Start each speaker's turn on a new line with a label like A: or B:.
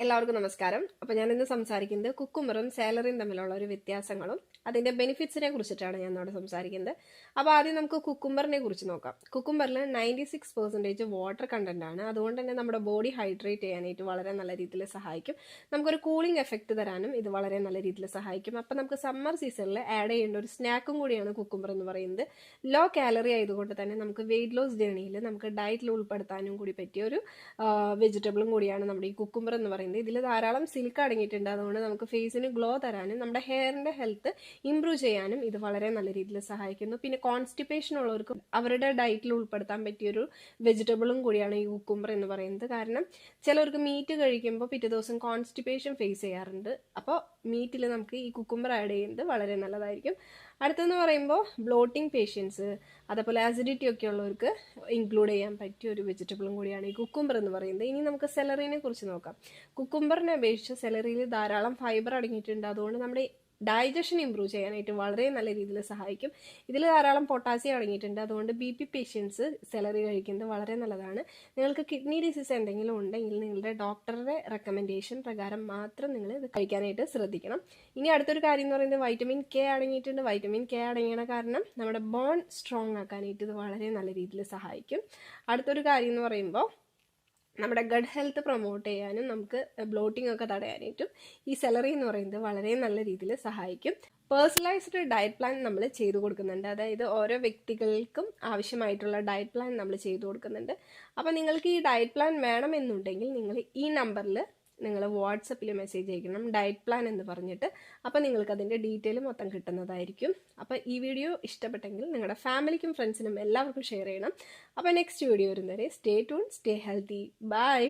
A: എല്ലാവർക്കും നമസ്കാരം. അപ്പോൾ ഞാൻ ഇന്ന് സംസാരിക്കുന്നത് കുക്കുംബറും സാലറിയും തമ്മിലുള്ള ഒരു വ്യത്യാസങ്ങളും അതിന്റെ ബെനിഫിറ്റ്സിനെ കുറിച്ചിട്ടാണ് ഞാൻ ഇവിടെ സംസാരിക്കുന്നത്. അപ്പോൾ ആദ്യം നമുക്ക് കുക്കുംബറിനെ കുറിച്ച് നോക്കാം. കുക്കുംബറിൽ 96% വാട്ടർ കണ്ടന്റ് ആണ്. അതുകൊണ്ട് തന്നെ നമ്മുടെ ബോഡി ഹൈഡ്രേറ്റ് ചെയ്യാനായിട്ട് വളരെ നല്ല രീതിയിൽ സഹായിക്കും. നമുക്കൊരു കൂളിംഗ് എഫക്റ്റ് തരാനും ഇത് വളരെ നല്ല രീതിയിൽ സഹായിക്കും. അപ്പോൾ നമുക്ക് സമ്മർ സീസണിൽ ആഡ് ചെയ്യേണ്ട ഒരു സ്നാക്കും കൂടിയാണ് കുക്കുംബർ എന്ന് പറയുന്നത്. ലോ കാലറി ആയതുകൊണ്ട് തന്നെ നമുക്ക് വെയിറ്റ് ലോസ് ജേണിയിൽ നമുക്ക് ഡയറ്റിൽ ഉൾപ്പെടുത്താനും കൂടി പറ്റിയ ഒരു വെജിറ്റബിളും കൂടിയാണ് നമ്മുടെ ഈ കുക്കുംബർ എന്ന് പറയുന്നത്. ഇതിൽ ധാരാളം സിൽക്ക് അടങ്ങിയിട്ടുണ്ട്. അതുകൊണ്ട് നമുക്ക് ഫേസിന് ഗ്ലോ തരാനും നമ്മുടെ ഹെയറിന്റെ ഹെൽത്ത് ഇംപ്രൂവ് ചെയ്യാനും ഇത് വളരെ നല്ല രീതിയിൽ സഹായിക്കുന്നു. പിന്നെ കോൺസ്റ്റിപ്പേഷൻ ഉള്ളവർക്ക് അവരുടെ ഡയറ്റിൽ ഉൾപ്പെടുത്താൻ പറ്റിയൊരു വെജിറ്റബിളും കൂടിയാണ് ഈ കുക്കുംബർ എന്ന് പറയുന്നത്. കാരണം ചിലവർക്ക് മീറ്റ് കഴിക്കുമ്പോൾ പിറ്റേ ദിവസം കോൺസ്റ്റിപ്പേഷൻ ഫേസ് ചെയ്യാറുണ്ട്. അപ്പോൾ മീറ്റിൽ നമുക്ക് ഈ കുക്കുംബർ ആഡ് ചെയ്യുന്നത് വളരെ നല്ലതായിരിക്കും. അടുത്തെന്ന് പറയുമ്പോൾ ബ്ലോട്ടിംഗ് പേഷ്യൻസ് അതേപോലെ ആസിഡിറ്റി ഒക്കെ ഉള്ളവർക്ക് ഇൻക്ലൂഡ് ചെയ്യാൻ പറ്റിയ ഒരു വെജിറ്റബിളും കൂടിയാണ് ഈ കുക്കുംബർ എന്ന് പറയുന്നത്. ഇനി നമുക്ക് സെലറിനെ കുറിച്ച് നോക്കാം. കുക്കുംബറിനെ അപേക്ഷിച്ച് സെലറിയിൽ ധാരാളം ഫൈബർ അടങ്ങിയിട്ടുണ്ട്. അതുകൊണ്ട് നമ്മുടെ ഡൈജഷൻ ഇംപ്രൂവ് ചെയ്യാനായിട്ട് വളരെ നല്ല രീതിയിൽ സഹായിക്കും. ഇതിൽ ധാരാളം പൊട്ടാസ്യം അടങ്ങിയിട്ടുണ്ട്. അതുകൊണ്ട് BP പേഷ്യൻസ് സെലറി കഴിക്കുന്നത് വളരെ നല്ലതാണ്. നിങ്ങൾക്ക് കിഡ്നി ഡിസീസ് എന്തെങ്കിലും ഉണ്ടെങ്കിൽ നിങ്ങളുടെ ഡോക്ടറുടെ റെക്കമെൻഡേഷൻ പ്രകാരം മാത്രം നിങ്ങൾ ഇത് കഴിക്കാനായിട്ട് ശ്രദ്ധിക്കണം. ഇനി അടുത്തൊരു കാര്യം എന്ന് പറയുന്നത് വൈറ്റമിൻ K അടങ്ങിയിട്ടുണ്ട്. വൈറ്റമിൻ K അടങ്ങിയ കാരണം നമ്മുടെ ബോൺ സ്ട്രോങ് ആക്കാനായിട്ട് ഇത് വളരെ നല്ല രീതിയിൽ സഹായിക്കും. അടുത്തൊരു കാര്യം എന്ന് പറയുമ്പോൾ നമ്മുടെ ഗഡ് ഹെൽത്ത് പ്രൊമോട്ട് ചെയ്യാനും നമുക്ക് ബ്ലോട്ടിംഗ് ഒക്കെ തടയാനായിട്ടും ഈ സെലറി എന്ന് പറയുന്നത് വളരെ നല്ല രീതിയിൽ സഹായിക്കും. പേഴ്സണലൈസ്ഡ് ഡയറ്റ് പ്ലാൻ നമ്മൾ ചെയ്തു കൊടുക്കുന്നുണ്ട്. അതായത് ഓരോ വ്യക്തികൾക്കും ആവശ്യമായിട്ടുള്ള ഡയറ്റ് പ്ലാൻ നമ്മൾ ചെയ്തു കൊടുക്കുന്നുണ്ട്. അപ്പോൾ നിങ്ങൾക്ക് ഈ ഡയറ്റ് പ്ലാൻ വേണമെന്നുണ്ടെങ്കിൽ നിങ്ങൾ ഈ നമ്പറിൽ നിങ്ങൾ വാട്സപ്പിൽ മെസ്സേജ് അയക്കണം, ഡയറ്റ് പ്ലാൻ എന്ന് പറഞ്ഞിട്ട്. അപ്പോൾ നിങ്ങൾക്ക് അതിൻ്റെ ഡീറ്റെയിൽ മൊത്തം കിട്ടുന്നതായിരിക്കും. അപ്പോൾ ഈ വീഡിയോ ഇഷ്ടപ്പെട്ടെങ്കിൽ നിങ്ങളുടെ ഫാമിലിക്കും ഫ്രണ്ട്സിനും എല്ലാവർക്കും ഷെയർ ചെയ്യണം. അപ്പോൾ നെക്സ്റ്റ് വീഡിയോ വരുന്നവരെ stay tune, stay healthy, by.